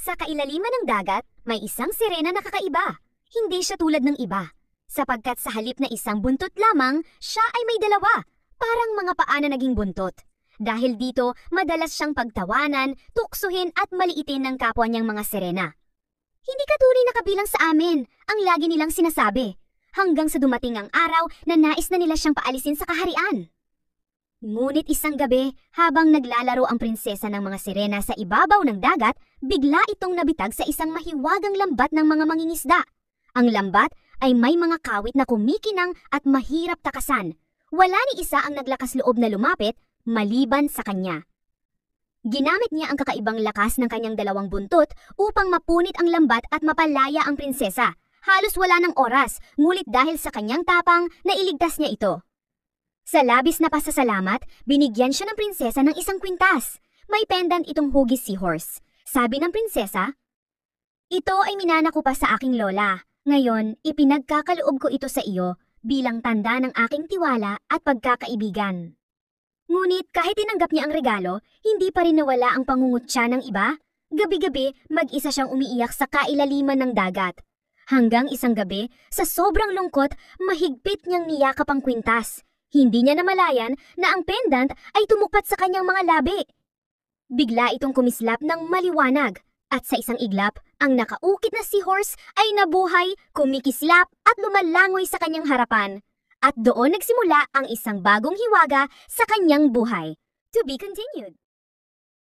Sa kailaliman ng dagat, may isang sirena na kakaiba. Hindi siya tulad ng iba. Sapagkat sa halip na isang buntot lamang, siya ay may dalawa. Parang mga paa na naging buntot. Dahil dito, madalas siyang pagtawanan, tuksuhin at maliitin ng kapwa niyang mga sirena. Hindi ka tunay na kabilang sa amin, ang lagi nilang sinasabi. Hanggang sa dumating ang araw na nais na nila siyang paalisin sa kaharian. Ngunit isang gabi, habang naglalaro ang prinsesa ng mga sirena sa ibabaw ng dagat, bigla itong nabitag sa isang mahiwagang lambat ng mga mangingisda. Ang lambat ay may mga kawit na kumikinang at mahirap takasan. Wala ni isa ang naglakas loob na lumapit, maliban sa kanya. Ginamit niya ang kakaibang lakas ng kanyang dalawang buntot upang mapunit ang lambat at mapalaya ang prinsesa. Halos wala ng oras, ngulit dahil sa kanyang tapang, nailigtas niya ito. Sa labis na pasasalamat, binigyan siya ng prinsesa ng isang kwintas. May pendant itong hugis seahorse. Sabi ng prinsesa, "Ito ay minana ko pa sa aking lola. Ngayon, ipinagkakaloob ko ito sa iyo bilang tanda ng aking tiwala at pagkakaibigan." Ngunit kahit tinanggap niya ang regalo, hindi pa rin nawala ang pangungutya ng iba. Gabi-gabi, mag-isa siyang umiiyak sa kailaliman ng dagat. Hanggang isang gabi, sa sobrang lungkot, mahigpit niyang niyakap ang kwintas. Hindi niya namalayan na ang pendant ay tumukpat sa kanyang mga labi. Bigla itong kumislap ng maliwanag at sa isang iglap, ang nakaukit na seahorse ay nabuhay, kumikislap at lumalangoy sa kanyang harapan. At doon nagsimula ang isang bagong hiwaga sa kanyang buhay. To be continued.